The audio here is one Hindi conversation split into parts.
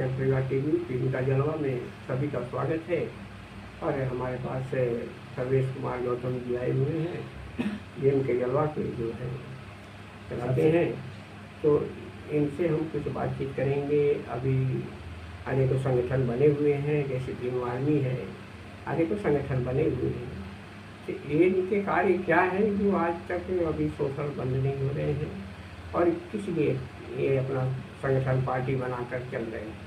परिवार टीवी टीवी का जलवा में सभी का स्वागत है। और हमारे पास सर्वेश कुमार गौतम जी आए हुए हैं, ये उनके जलवा के जो है चलाते हैं। तो इनसे हम कुछ बातचीत करेंगे। अभी अनेकों संगठन बने हुए हैं, जैसे भीम आर्मी है, अनेकों संगठन बने हुए हैं। तो ये इनके कार्य क्या है जो आज तक अभी सोशल बंद नहीं हो रहे हैं, और किस लिए ये अपना संगठन पार्टी बनाकर चल रहे हैं?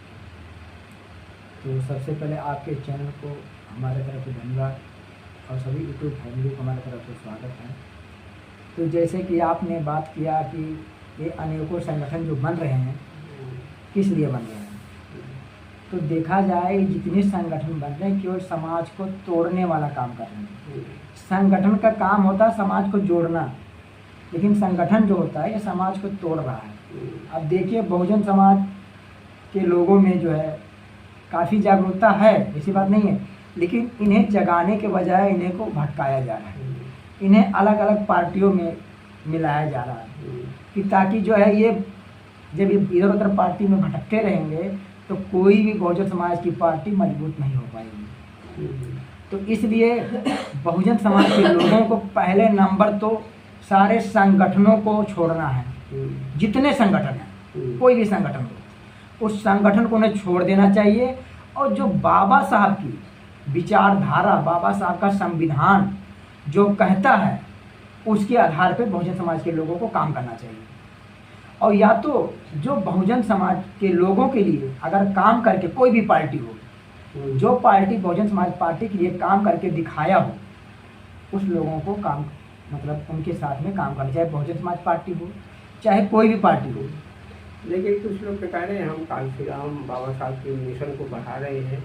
तो सबसे पहले आपके चैनल को हमारे तरफ से धन्यवाद और सभी यूट्यूब फैमिली को हमारे तरफ से स्वागत है। तो जैसे कि आपने बात किया कि ये अनेकों संगठन जो बन रहे हैं, किस लिए बन रहे हैं, तो देखा जाए जितने संगठन बन रहे हैं केवल समाज को तोड़ने वाला काम कर रहे हैं। संगठन का काम होता है समाज को जोड़ना, लेकिन संगठन जो होता है ये समाज को तोड़ रहा है। अब देखिए बहुजन समाज के लोगों में जो है काफ़ी जागरूकता है, ऐसी बात नहीं है, लेकिन इन्हें जगाने के बजाय इन्हें को भटकाया जा रहा है, इन्हें अलग अलग पार्टियों में मिलाया जा रहा है कि ताकि जो है ये जब इधर उधर पार्टी में भटकते रहेंगे तो कोई भी बहुजन समाज की पार्टी मजबूत नहीं हो पाएगी। तो इसलिए बहुजन समाज के लोगों को पहले नंबर तो सारे संगठनों को छोड़ना है। जितने संगठन हैं, कोई भी संगठन हो, उस संगठन को उन्हें छोड़ देना चाहिए। और जो बाबा साहब की विचारधारा, बाबा साहब का संविधान जो कहता है, उसके आधार पर बहुजन समाज के लोगों को काम करना चाहिए। और या तो जो बहुजन समाज के लोगों के लिए अगर काम करके कोई भी पार्टी हो, जो पार्टी बहुजन समाज पार्टी के लिए काम करके दिखाया हो, उस लोगों को काम मतलब उनके साथ में काम करना, चाहे बहुजन समाज पार्टी हो चाहे कोई भी पार्टी हो। लेकिन कुछ लोग तो कह रहे हैं हम कालसी राम बाबा साहब के मिशन को बढ़ा रहे हैं,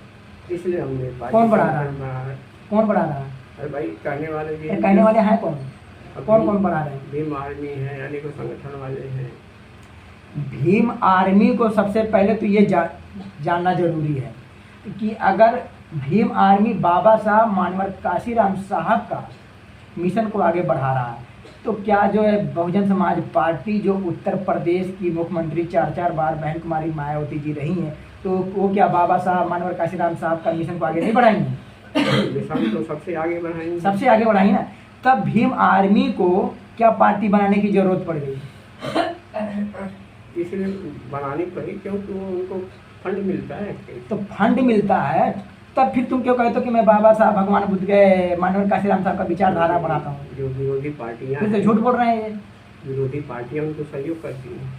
इसलिए हमने कौन बढ़ा रहा है? कौन बढ़ा रहा है? अरे भाई कहने वाले भी कहने वाले हैं कौन कौन बढ़ा रहे हैं? भीम आर्मी है, अनेकों संगठन वाले हैं। भीम आर्मी को सबसे पहले तो ये जानना जरूरी है कि अगर भीम आर्मी बाबा साहब मानवर काशीराम साहब का मिशन को आगे बढ़ा रहा है, तो क्या जो है बहुजन समाज पार्टी जो उत्तर प्रदेश की मुख्यमंत्री 4 बार बहन कुमारी मायावती जी रही हैं, तो वो क्या बाबा साहब मानवर काशीराम साहब का मिशन को आगे नहीं बढ़ाएंगे? मिशन तो सबसे आगे बढ़ाएंगे, सबसे आगे बढ़ाएंगे ना। तब भीम आर्मी को क्या पार्टी बनाने की जरूरत पड़ गई? इसलिए बनानी पड़ी क्योंकि वो उनको फंड मिलता है। तो फंड मिलता है, तब फिर तुम क्यों कहते हो कि मैं बाबा साहब भगवान बुद्ध के मानवर काशीराम साहब का विचारधारा बढ़ाता हूँ? जो विरोधी पार्टियाँ फिर तो झूठ बोल रहे हैं। विरोधी पार्टियाँ उनको सहयोग करती हैं,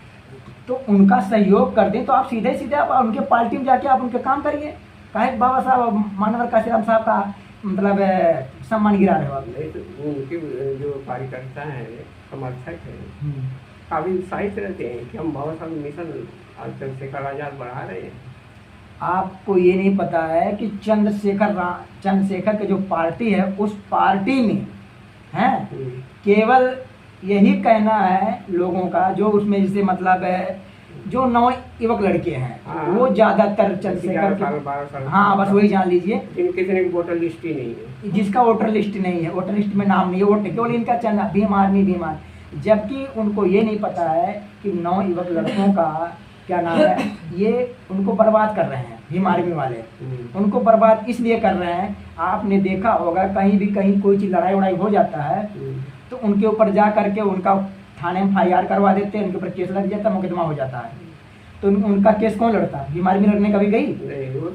तो उनका सहयोग कर दें तो आप सीधे सीधे आप उनके पार्टी में जाके आप उनके काम करिए। काहे बाबा साहब मानवर काशीराम साहब का मतलब सम्मान गिरा रहे हो आप? नहीं तो उनके जो कार्यकर्ता हैं, समर्थक हैं, काफ़ी उत्साहित रहते हैं कि हम बाबा साहब मिशन आज चंद्रशेखर आज़ाद बढ़ा रहे हैं। आपको ये नहीं पता है कि चंद्रशेखर की जो पार्टी है, उस पार्टी में है केवल यही कहना है लोगों का, जो उसमें जैसे मतलब है जो नौ युवक लड़के हैं, वो ज़्यादातर चंद्रशेखर के, हाँ बस वही जान लीजिए, कितने की वोटर लिस्ट ही नहीं है, जिसका वोटर लिस्ट नहीं है, वोटर लिस्ट में नाम नहीं है, वोट केवल इनका चंद भीम आर्मी। जबकि उनको ये नहीं पता है कि 9 युवक लड़कों का क्या नाम है, ये उनको बर्बाद कर रहे हैं भीम आर्मी वाले। उनको बर्बाद इसलिए कर रहे हैं, आपने देखा होगा कहीं भी कहीं कोई चीज़ लड़ाई वड़ाई हो जाता है तो उनके ऊपर जा करके उनका थाने में FIR करवा देते हैं, उनके ऊपर केस लग जाता है, मुकदमा हो जाता है। तो उनका केस कौन लड़ता है? भीम आर्मी लड़ने कभी गई?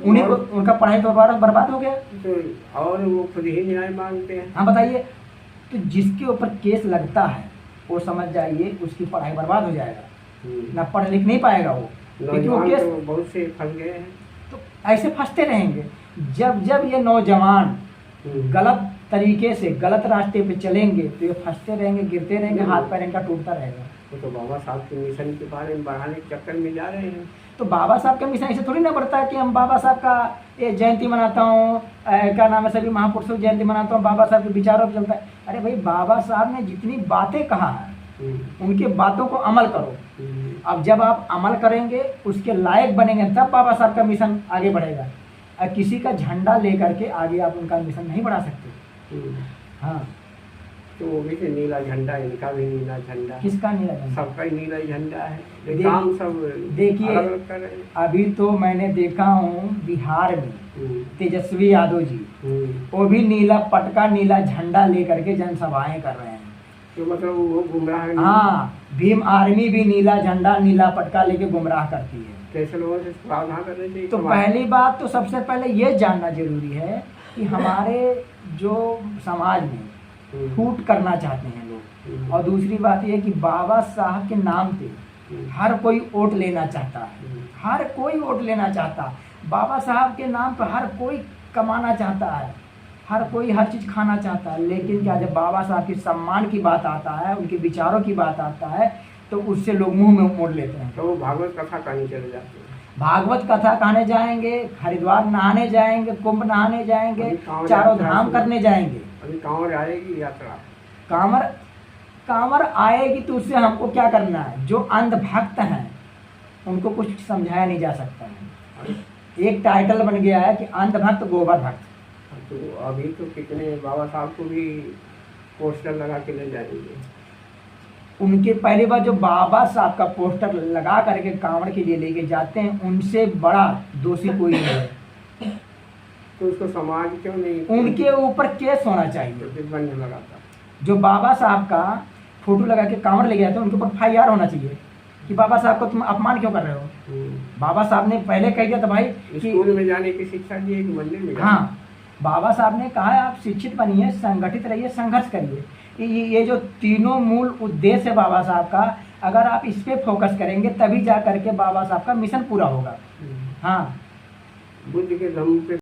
उन्हीं को, उनका पढ़ाई तो बर्बाद हो गया। तो और वो खुद ही न्याय मांगते हैं। हाँ बताइए, तो जिसके ऊपर केस लगता है वो समझ जाइए उसकी पढ़ाई बर्बाद हो जाएगा, ना पढ़ लिख नहीं पाएगा वो, क्योंकि वो केस तो बहुत से फंस गए हैं। तो ऐसे फंसते रहेंगे। जब ये नौजवान गलत तरीके से गलत रास्ते पे चलेंगे तो ये फंसते रहेंगे, गिरते रहेंगे, हाथ पैर इनका टूटता रहेगा। तो बाबा साहब के मिशन के बारे में बढ़ाने के चक्कर में जा रहे हैं। तो बाबा साहब का मिशन ऐसे थोड़ी ना बढ़ता है कि हम बाबा साहब का ये जयंती मनाता हूँ, क्या नाम है, सभी महापुरुषों की जयंती मनाता हूँ, बाबा साहब के विचारों पर चलता है। अरे भाई, बाबा साहब ने जितनी बातें कहा है उनके बातों को अमल करो। अब जब आप अमल करेंगे, उसके लायक बनेंगे, तब बाबा साहब का मिशन आगे बढ़ेगा। किसी का झंडा लेकर के आगे आप उनका मिशन नहीं बढ़ा सकते। हाँ, तो वो भी नीला झंडा, इनका भी नीला झंडा, किसका नीला झंडा? सबका ही नीला ही झंडा है। देख- काम सब देखिए, अलग अलग कर रहे हैं। अभी तो मैंने देखा हूँ बिहार में तेजस्वी यादव जी, हम्म। वो भी नीला पटका नीला झंडा लेकर के जनसभाएं कर रहे हैं। तो मतलब वो गुमराह नहीं- हाँ, भीम आर्मी भी नीला झंडा नीला पटका लेके गुमराह करती है। कैसे लोगों से प्रावधान करने चाहिए तो समाज? पहली बात तो सबसे पहले ये जानना जरूरी है कि हमारे जो समाज में फूट करना चाहते हैं लोग, और दूसरी बात ये कि बाबा साहब के नाम पे हर कोई वोट लेना चाहता है, हर कोई वोट लेना चाहता। बाबा साहब के नाम पर हर कोई कमाना चाहता है, हर कोई हर चीज़ खाना चाहता है, लेकिन क्या जब बाबा साहब के सम्मान की बात आता है, उनके विचारों की बात आता है, तो उससे लोग मुंह में मोड़ लेते हैं। तो वो भागवत कथा कहानी चले जाते हैं। भागवत कथा कहने जाएंगे, हरिद्वार नहाने जाएंगे, कुंभ नहाने जाएंगे, चारों धाम करने जाएंगे। अभी कांवड़ आएगी यात्रा, कांवर आएगी तो उससे हमको क्या करना है? जो अंधभक्त हैं उनको कुछ समझाया नहीं जा सकता है। एक टाइटल बन गया है कि अंधभक्त गोबर भक्त। तो अभी तो कितने बाबा साहब को भी पोस्टर लगा के ले जाएंगे। उनके पहली बार जो बाबा साहब का पोस्टर लगा करके कांवड़ के लिए लेके जाते हैं, उनसे बड़ा दोषी कोई नहीं है। तो उसको समाज क्यों नहीं उनके ऊपर केस होना चाहिए। प्रतिबंध लगाता? जो बाबा साहब का फोटो लगा के कांवड़ ले गया था, उनके ऊपर FIR होना चाहिए कि बाबा साहब को तुम अपमान क्यों कर रहे हो। बाबा साहब ने पहले कह दिया था भाई कि स्कूल में जाने की शिक्षा दी, एक मंदिर में जाने। हाँ, बाबा साहब ने कहा है आप शिक्षित बनिए, संगठित रहिए, संघर्ष करिए। ये जो तीनों मूल उद्देश्य है बाबा साहब का, अगर आप इस पे फोकस करेंगे तभी जा करके बाबा साहब का मिशन पूरा होगा। हाँ, बुद्ध के दम पे